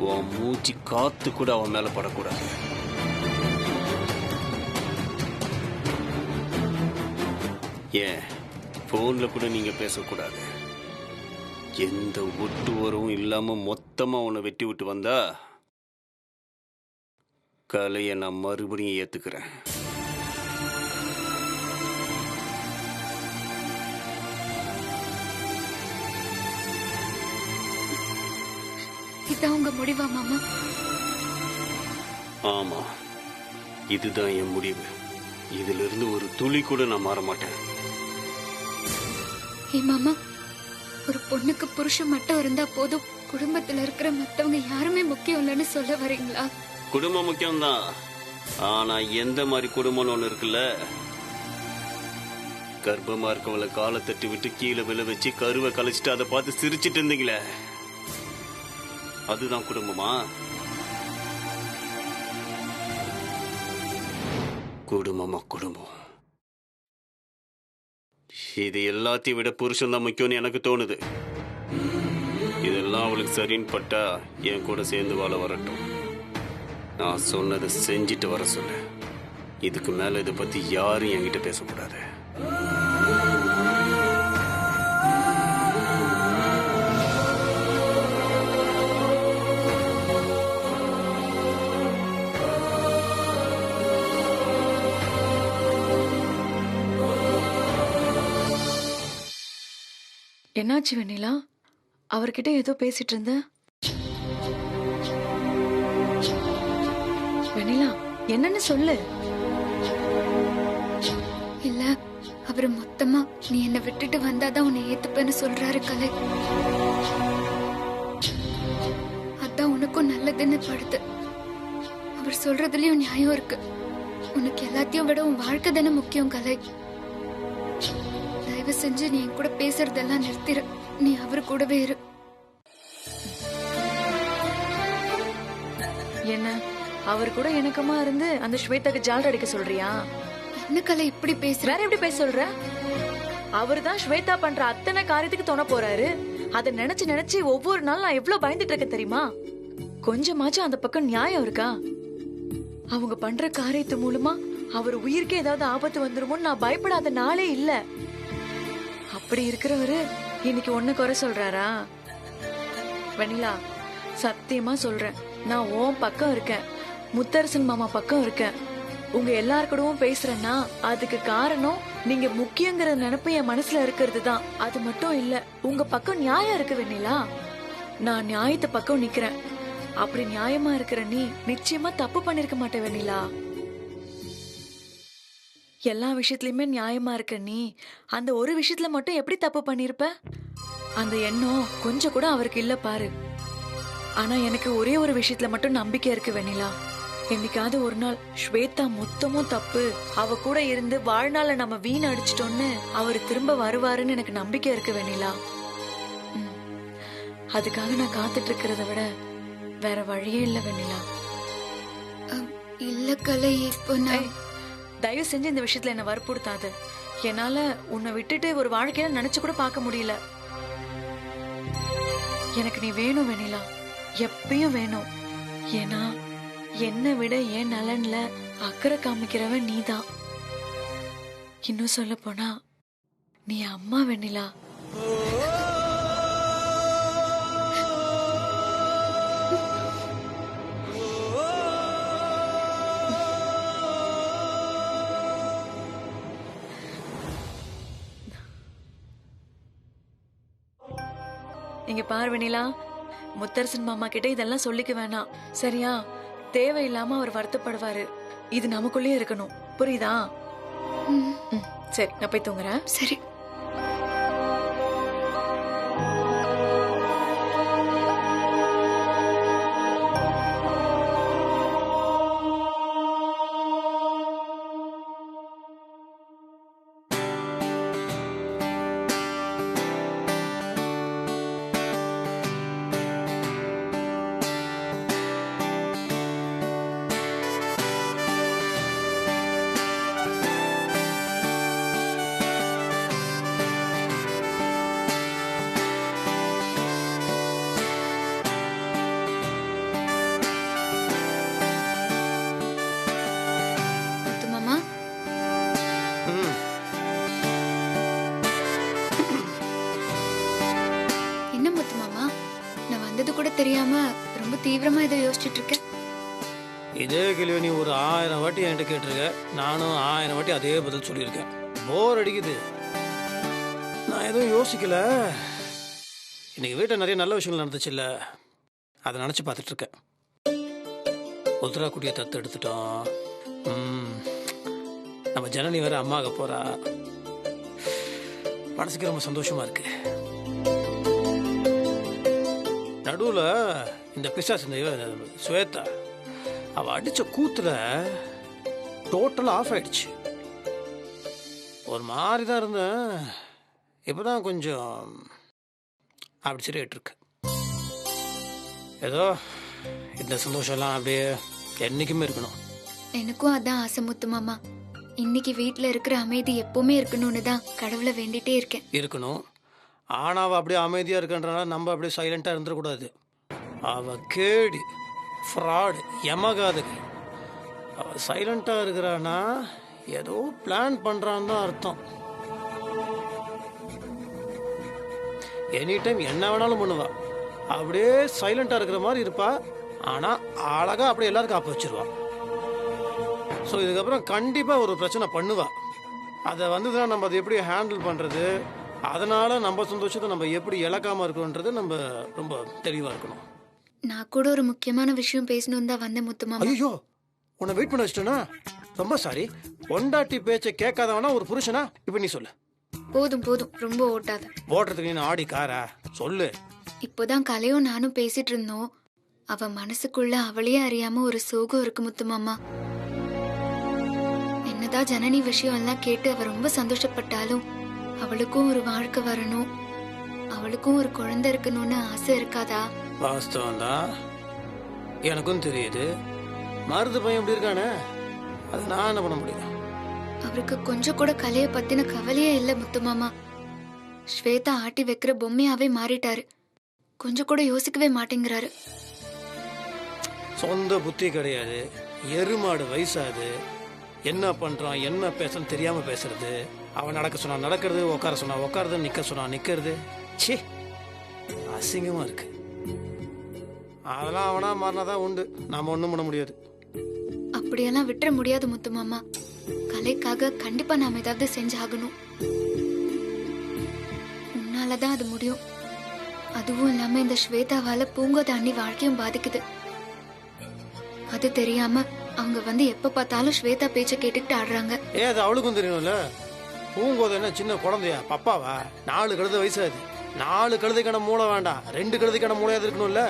உன் மூச்சு காத்து கூட அவன் மேல படக்கூடாது. ஏன் போன்ல கூட நீங்க பேசக்கூடாது. எந்த ஒட்டு உறவும் இல்லாம மொத்தமா உன்னை வெட்டி விட்டு வந்தா கலையை நான் மறுபடியும் ஏத்துக்கிறேன். இதான் உங்க முடிவா மாமா? ஆமா, இதுதான் என் முடிவு. இதுல இருந்து ஒரு துளி கூட நான் மாற மாட்டேன். ஏ மாமா, ஒரு பொண்ணுக்கு புருஷன் மட்டும் இருந்தா போதும், குடும்பத்துல இருக்கிற மத்தவங்க யாருமே முக்கியம் இல்லைன்னு சொல்ல வரீங்களா? குடும்பம் முக்கியம்தான், ஆனா எந்த மாதிரி குடும்பம்னு ஒண்ணு இருக்குல்ல. கர்ப்பமா இருக்கவளை காலை தட்டி விட்டு கீழே விழ வச்சு கருவை கழிச்சிட்டு அதை பார்த்து சிரிச்சிட்டு இருந்தீங்களே, அதுதான் குடும்பமா? குடும்பமா குடும்பம். இது எல்லாத்தையும் விட புருஷன் தான் முக்கியம்னு எனக்கு தோணுது. இதெல்லாம் அவளுக்கு சரின்னு பட்டா என் கூட சேர்ந்து வாழ வரட்டும். நான் சொன்னதை செஞ்சுட்டு வர சொல்லு. இதுக்கு மேல இதை பத்தி யாரும் என்கிட்ட பேசக்கூடாது. என்னாச்சு வெண்ணிலா? அவர்கிட்ட ஏதோ பேசிட்டு இருந்த. வெண்ணிலா, என்னன்னு சொல்லு. இல்ல, அவரு மொத்தமா நீ என்ன விட்டுட்டு வந்தாதான் உன்னை ஏத்துப்பேன்னு சொல்றாரு கலை. அதான் உனக்கும் நல்லதுன்னு படுது. அவர் சொல்றதுலயும் நியாயம் இருக்கு. உனக்கு எல்லாத்தையும் விட உன் வாழ்க்கை தானே முக்கியம் கலை. தயவு செஞ்சு நீ என் கூட பேசுறதெல்லாம் நிறுத்திரு. நீ அவரு கூடவே இரு. என்ன, அவர் கூட எனக்குமா இருந்து அந்த ஸ்வேதாக்கு ஜால்ரா அடிக்க சொல்றியா? என்ன கலை இப்படி பேசுற? வேற எப்படி பேச சொல்ற? அவரு தான் ஸ்வேதா பண்ற அத்தனை காரியத்துக்கு துணை போறாரு. அதை நினைச்சு நினைச்சு ஒவ்வொரு நாள் நான் எவ்வளவு பயந்துட்டு இருக்க தெரியுமா? கொஞ்சமாச்சும் அந்த பக்கம் நியாயம் இருக்கா? அவங்க பண்ற காரியத்து மூலமா அவர் உயிருக்கு ஏதாவது ஆபத்து வந்துருமோன்னு நான் பயப்படாத நாளே இல்ல. அப்படி இருக்கிறவரு இன்னைக்கு ஒண்ணு குறை சொல்றாரா? வெண்ணிலா, சத்தியமா சொல்றேன், நான் உன் பக்கம் இருக்கேன், முத்தரசன் மாமா பக்கம் இருக்கேன். உங்க எல்லாருக்கூடவும் பேசுறேன்னா அதுக்கு காரணம் நீங்க முக்கியங்கிற நினைப்பு என் மனசுல இருக்கிறது தான். அது மட்டும் இல்ல, உங்க பக்கம் நியாயம் இருக்கு வெண்ணிலா. நான் நியாயத்து பக்கம் நிக்கிறேன். அப்படி நியாயமா இருக்கிற நீ நிச்சயமா தப்பு பண்ணிருக்க மாட்டே வெண்ணிலா. எல்லா விஷயத்திலயுமே நியாயமா இருக்க நீ அந்த ஒரு விஷயத்துல மட்டும் எப்படி தப்பு பண்ணிருப்ப? அந்த எண்ணம் கொஞ்சம் கூட அவருக்கு இல்ல பாரு. ஆனா எனக்கு ஒரே ஒரு விஷயத்துல மட்டும் நம்பிக்கை இருக்கு வெண்ணிலா. என்னைக்காவது ஒரு நாள் ஸ்வேதா மொத்தமும் தப்பு, அவ கூட இருந்து வாழ்நாள நம்ம வீண் அடிச்சிட்டோன்னு அவரு திரும்ப வருவாருன்னு எனக்கு நம்பிக்கை இருக்கு வெண்ணிலா. அதுக்காக நான் காத்துட்டு இருக்கிறத விட வேற வழியே இல்ல வெண்ணிலா. இல்ல கலை, இப்போ நான் தயவு செஞ்சு இந்த விஷயத்துல என்ன வற்புறுத்தாது. என்னால உன்னை விட்டுட்டு ஒரு வாழ்க்கையில நினைச்சு கூட பார்க்க முடியல. எனக்கு நீ வேணும் வெண்ணிலா, எப்பயும் வேணும். ஏன்னா என்னை விட என் நலன்ல அக்கறை காமிக்கிறவன் நீதான். இன்னும் சொல்ல போனா நீ அம்மா வெண்ணிலா. இங்க பாரு வெண்ணிலா, முத்தரசன் மாமா கிட்ட இதெல்லாம் சொல்லிக்க வேணாம், சரியா? தேவையில்லாம அவர் வருத்தப்படுவாரு. இது நமக்குள்ளே இருக்கணும், புரியுதா? சரி, நான் போய் தூங்குறேன். சரி. வந்தது கூட தெரியாம ரொம்ப தீவிரமா ஏதோ யோசிச்சுட்டு இருக்க. இதே கேள்வி நீ ஒரு 1000 வாட்டி என்கிட்ட கேட்டிருக்க. நானும் 1000 வாட்டி அதே பதில் சொல்லியிருக்கேன். போர் அடிக்குது. நான் எதுவும் யோசிக்கல. இன்னைக்கு வீட்டில் நிறைய நல்ல விஷயங்கள் நடந்துச்சு இல்லை, அதை நினச்சி பார்த்துட்டு இருக்கேன். உத்ரா குட்டியை தத்து எடுத்துட்டோம். நம்ம ஜனனி வேற அம்மாவுக்கு போறா. மனசுக்கு ரொம்ப சந்தோஷமா இருக்கு. நடுவில் இந்த பிசாசு ஸ்வேதா அவ அடிச்ச கூத்துல டோட்டலா ஆஃப் ஆயிடுச்சு. ஒரு மாதிரி தான் இருந்தேன். இப்பதான் கொஞ்சம் அப்படி சரியாயிட்டு இருக்கு. ஏதோ இந்த சந்தோஷம்லாம் அப்படியே என்னைக்குமே இருக்கணும். எனக்கும் அதான் ஆசை முத்து மாமா. இன்னைக்கு வீட்டுல இருக்கிற அமைதி எப்பவுமே இருக்கணும்னு தான் கடவுளை வேண்டிட்டே இருக்கேன். இருக்கணும். ஆனா அவ அப்படியே அமைதியா இருக்கன்றனால நம்ம அப்படியே சைலண்டா இருந்துடக்கூடாது. அவ கேடி, ஃப்ராடு, யமகாதகி. அவ சைலண்டா இருக்கிறான்னா ஏதோ பிளான் பண்றான்னு தான் அர்த்தம். எனி டைம் என்ன வேணாலும் பண்ணுவா. அப்படியே சைலண்டா இருக்கிற மாதிரி இருப்பா. ஆனா அழகா அப்படியே எல்லாருக்கும் காப்பு வச்சிருவா. ஸோ இதுக்கப்புறம் கண்டிப்பா ஒரு பிரச்சனை பண்ணுவா. அதை வந்துதான் நம்ம அதை எப்படி ஹேண்டில் பண்றது, அதனால நம்ம சந்தோஷத்தை நம்ம எப்படி இழக்காம இருக்கணும்ன்றது நம்ம ரொம்ப தெளிவா இருக்கணும். நான் கூட ஒரு முக்கியமான விஷயம் பேசணும் தான் வந்தேன் முத்து மாமா. ஐயோ, உன்னை வெயிட் பண்ண வச்சிட்டேனா? ரொம்ப சாரி. பொண்டாட்டி பேச்சை கேட்காதவனா ஒரு புருஷனா? இப்ப நீ சொல்லு. போதும் போதும், ரொம்ப ஓட்டாத. ஓட்டுறதுக்கு நீ ஆடி காரா? சொல்லு. இப்போதான் கலையும் நானும் பேசிட்டு இருந்தோம். அவ மனசுக்குள்ள அவளையே அறியாம ஒரு சோகம் இருக்கு முத்து மாமா. என்னதான் ஜனனி விஷயம் எல்லாம் கேட்டு அவ ரொம்ப சந்தோஷப்பட்டாலும் அவளுக்கும் ஒரு வாழ்க்கை வரணும், அவளுக்கும் ஒரு குழந்தை இருக்கணும்னு ஆசை இருக்காதா? வாஸ்தவம் தான், எனக்கும் தெரியுது. மருது பையன் எப்படி இருக்கானே, அது நான் என்ன பண்ண முடியும்? அவருக்கு கொஞ்சம் கூட கலைய பத்தின கவலையே இல்ல முத்து மாமா. ஸ்வேதா ஆட்டி வைக்கிற பொம்மையாவே மாறிட்டாரு. கொஞ்சம் கூட யோசிக்கவே மாட்டேங்கிறாரு. சொந்த புத்தி கிடையாது. எருமாடு வயசாது. என்ன பண்றான் என்ன பேசணும் தெரியாம பேசுறது. அவன் நடக்க சொன்னா நடக்கிறது, உட்கார சொன்னா உட்காருது, நிக்க சொன்னா நிக்கிறது. ச்சே, அசிங்கமா இருக்கு. அதெல்லாம் அவனா மாறினாதான் உண்டு. நாம ஒண்ணும் பண்ண முடியாது. அப்படியெல்லாம் விட்டுற முடியாது முத்து மாமா. கலைக்காக கண்டிப்பா நாம ஏதாவது செஞ்சாகணும். உன்னாலதான் அது முடியும். அதுவும் இல்லாம இந்த ஸ்வேதாவால பூங்கோத அண்ணி வாழ்க்கையும் பாதிக்குது. அது தெரியாம அவங்க வந்து எப்ப பார்த்தாலும் ஸ்வேதா பேச்ச கேட்டுக்கிட்டு ஆடுறாங்க. அது அவளுக்கும் தெரியும்ல. பூங்கோத என்ன சின்ன குழந்தையா, பப்பாவா? 4 கழுத வயசாது. 4 கழுதைக்கான மூளை வேண்டாம், 2 கழுதைக்கான மூளையாவது இருக்கணும்ல.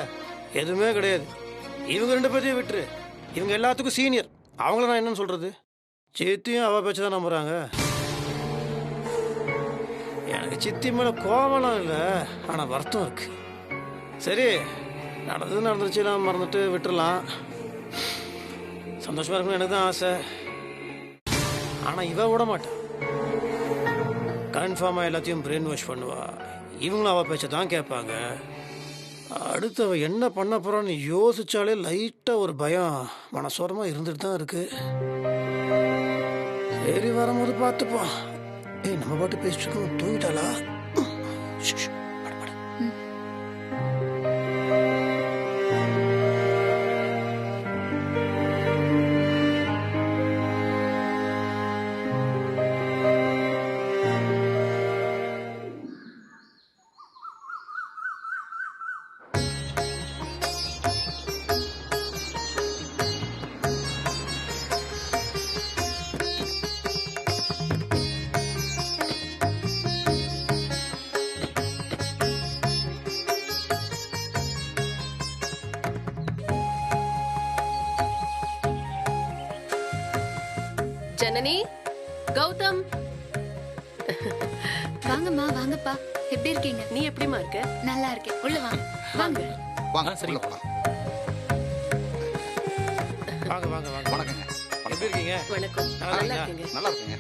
எதுவுமே கிடையாது. இவங்க 2 பேரையும் விட்டுரு. இவங்க எல்லாத்துக்கும் சீனியர். அவங்கள நான் என்னன்னு சொல்றது? சித்தியும் அவ பேச்சதான் நம்புறாங்க. எனக்கு சித்தி மேல கோவலாம் இல்லை, ஆனா வருத்தம் இருக்கு. சரி, நடந்துருச்சு, நான் மறந்துட்டு விட்டுறலாம். சந்தோஷமா இருக்கணும் எனக்கு தான் ஆசை. ஆனா இவ விட மாட்டான். கன்ஃபார்மா எல்லாத்தையும் பிரெயின் வாஷ் பண்ணுவா. இவங்களும் அவ பேச்ச தான் கேட்பாங்க. அடுத்து அவ என்ன பண்ண போறான்னு யோசிச்சாலே லைட்டா ஒரு பயம் மனசோரமா இருந்துட்டு தான் இருக்கு. சரி, வரும்போது பார்த்துப்போம். நம்ம பாட்டு பேசிட்டு இருக்கோம். தூங்கிட்டாளா? ஜனனி, கௌதம், வாங்கம்மா. வாங்கப்பா, எப்படி இருக்கீங்க? நீ எப்படிமா இருக்க? நல்லா இருக்கேன். உள்ள வாங்க. வாங்க வாங்க. சரி, போலாம். வாங்க வாங்க வாங்க. வணக்கங்க. எப்படி இருக்கீங்க? வணக்கம். நல்லா இருக்கீங்க? நல்லா இருக்குங்க.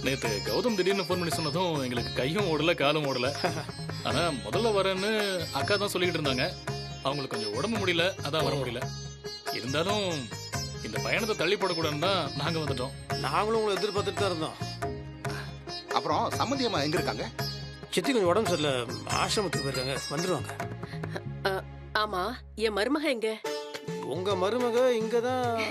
நேத்து கௌதம் திடீர்னு ஃபோன் பண்ணி சொன்னதும் எங்களுக்கு கையும் ஓடல காலும் ஓடல. ஆனா முதல்ல வரேன்னு அக்கா தான் சொல்லிட்டு இருந்தாங்க. அவங்களுக்கு கொஞ்சம் உடம்பு முடியல, அதான் வர முடியல. இருந்தாலும் இந்த பயணத்தை தள்ளி போடக்கூடாதுன்னு தான் நாங்க வந்துட்டோம். நாங்களும் உங்களை எதிர்பார்த்துட்டு தான் இருந்தோம். அப்புறம் சம்மந்தியம்மா எங்க இருக்காங்க? சித்தி கொஞ்சம் உடம்பு சரியில்லை, ஆசிரமத்துக்கு போயிருக்காங்க, வந்துடுவாங்க. ஆமா, என் மருமக எங்க? உங்க மருமக இங்கதான்.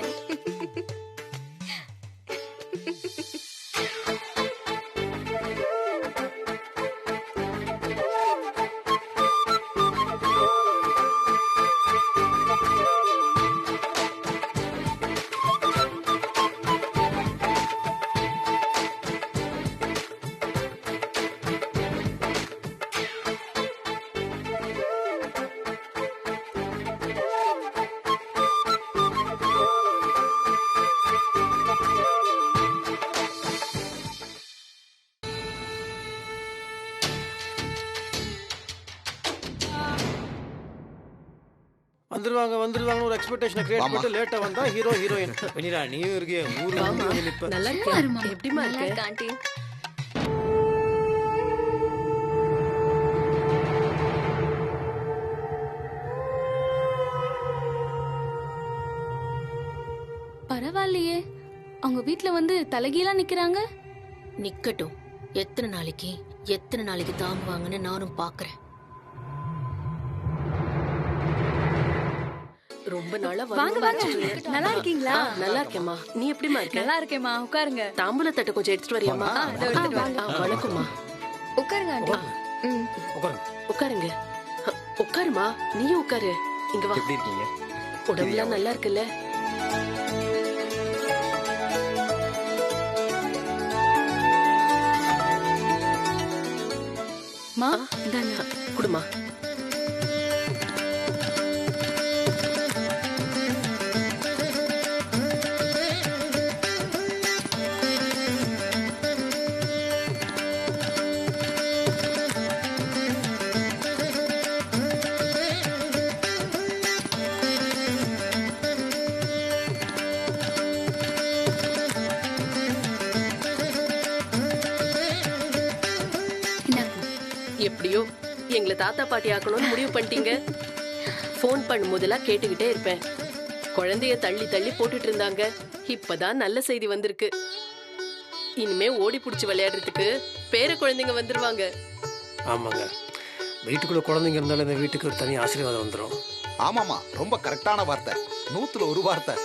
வந்துருவாங்க ஒரு எக்ஸ்பெக்டேஷனை கிரியேட் பண்ணிட்டு லேட்டா வந்தா ஹீரோ ஹீரோயின். வெண்ணிலா நீயும் இருக்கியே ஊர்ல வந்து நிப்ப. நல்லா சும்மா இருமா. இருக்க. எப்படிமா நல்லா இருக்க? இருக்க, ஆண்டி. பரவாயில்லையே, அவங்க வீட்ல வந்து தலைகீழா நிக்கிறாங்க. நிக்கட்டும். எத்தனை நாளைக்கு தாங்குவாங்கன்னு நானும் பாக்குறேன். ரொம்ப நாளா வாங்க வாங்க. நல்லா இருக்கீங்களா? நல்லா இருக்கேம்மா. நீ எப்படிமா இருக்க? நல்லா இருக்கேம்மா, உட்காருங்க. தாம்பூல தட்டை கொஞ்சம் எடுத்துட்டு வரியாமா? இதோ எடுத்துட்டு வரேன். வணக்கம்மா. உட்காருங்க ஆண்டி. ம். உட்காருங்க. உட்காருமா, நீயும் உட்காரு. இங்க வா. எப்படி இருக்கீங்க? உடம்புலாம் நல்லா இருக்குல்ல? மா, குடுமா. எப்படியோ எங்களை தாத்தா பாட்டி ஆக்கணும்னு முடிவு பண்ணிட்டீங்க. போன் பண்ணும்போதெல்லாம் கேட்டுக்கிட்டே இருப்பேன். குழந்தைய தள்ளி தள்ளி போட்டுட்டு இருந்தாங்க. இப்பதான் நல்ல செய்தி வந்திருக்கு. இனிமே ஓடி புடிச்சு விளையாடுறதுக்கு பேர குழந்தைங்க வந்துருவாங்க. ஆமாங்க, வீட்டுக்குள்ள குழந்தைங்க இருந்தாலும் இந்த வீட்டுக்கு ஒரு தனி ஆசீர்வாதம் வந்துடும். ஆமாமா, ரொம்ப கரெக்டான வார்த்தை. 100ல 1 வார்த்தை.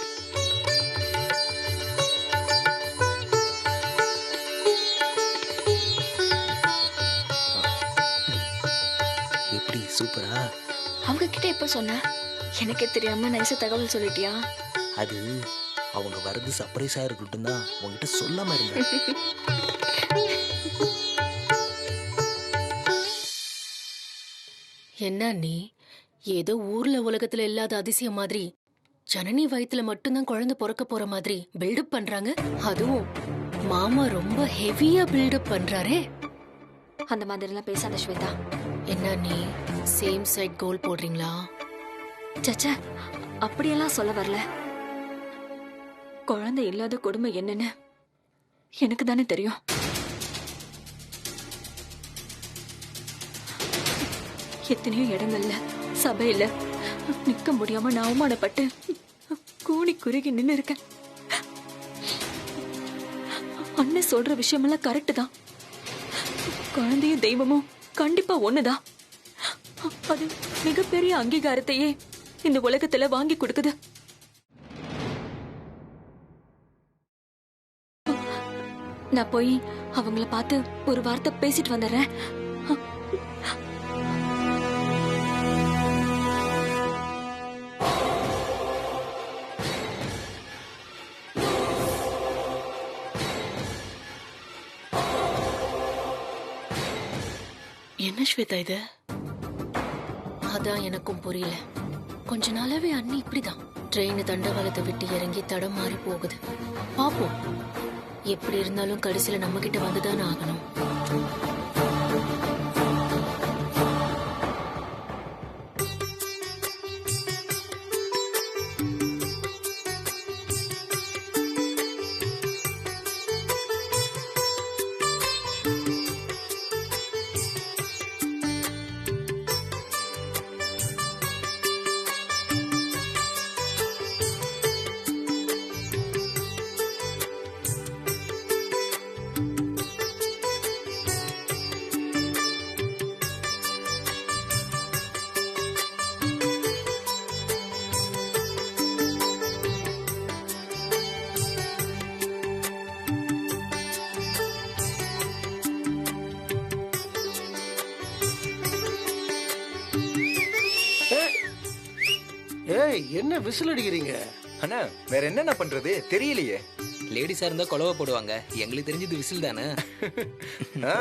எப்படி சூப்பரா? அவங்க கிட்ட எப்ப சொன்ன? எனக்கே தெரியாம நைஸா தகவல் சொல்லிட்டியா? அது அவங்க வரது சர்ப்ரைஸா இருக்கட்டும் தான் உங்ககிட்ட சொல்லாம இருந்தேன். என்ன நீ ஏதோ ஊர்ல உலகத்துல இல்லாத அதிசயம் மாதிரி ஜனனி வயித்துல மட்டும்தான் குழந்தை பிறக்க போற மாதிரி பில்டப் பண்றாங்க. அதுவும் மாமா ரொம்ப ஹெவியா பில்டப் பண்றாரே. அந்த மாதிரி எல்லாம் பேசாத ஸ்வேதா. என்ன நீ சேம் சைட் கோல் போடுறீங்களா? சச்சா, அப்படியெல்லாம் சொல்ல வரல. குழந்தை இல்லாத கொடுமை என்னன்னு எனக்கு தானே தெரியும். எத்தனையோ இடங்கள்ல சபையில நிக்க முடியாம நான் அவமானப்பட்டு கூனி குறுகி நின்னு இருக்கேன். அண்ணன் சொல்ற விஷயமெல்லாம் கரெக்ட் தான். குழந்தையும் தெய்வமும் கண்டிப்பா ஒண்ணுதான். அது மிகப்பெரிய அங்கீகாரத்தையே இந்த உலகத்துல வாங்கி கொடுக்குது. நான் போய் அவங்கள பார்த்து ஒரு வார்த்தை பேசிட்டு வந்துடுறேன். என்ன ஸ்வேதா இது? அதான் எனக்கும் புரியல. கொஞ்ச நாளாவே அண்ணி இப்படிதான். ட்ரெயின் தண்டவாளத்தை விட்டு இறங்கி தடம் மாறி போகுது. பாப்போம், எப்படி இருந்தாலும் கடைசியில நம்ம கிட்ட வந்துதானே ஆகணும். ஏய் என்ன விசில் அடிக்கிறீங்க? அண்ணா வேற என்னென்ன பண்றது தெரியலையே. லேடிஸா இருந்தா கொலவை போடுவாங்க, எங்களுக்கு தெரிஞ்சது விசில் தானே. ஆ.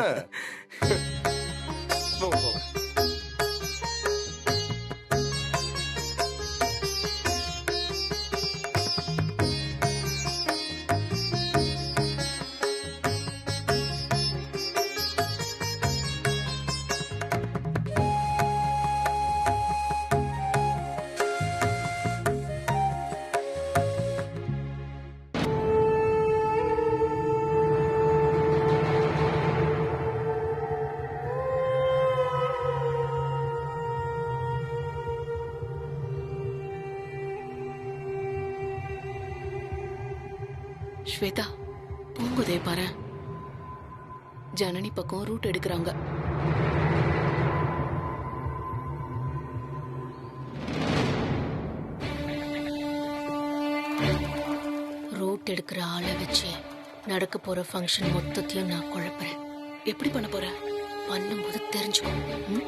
போங்க, போங்க. ஸ்வேதா பூங்குதே பாரு, ஜனனி பக்கம் ரூட் எடுக்கிறாங்க. ரூட் எடுக்கிற ஆளை வச்சு நடக்க போற ஃபங்க்ஷன் மொத்தத்தையும் நான் குழப்புறேன். எப்படி பண்ண போற? பண்ணும்போது தெரிஞ்சுக்கோ. ம்?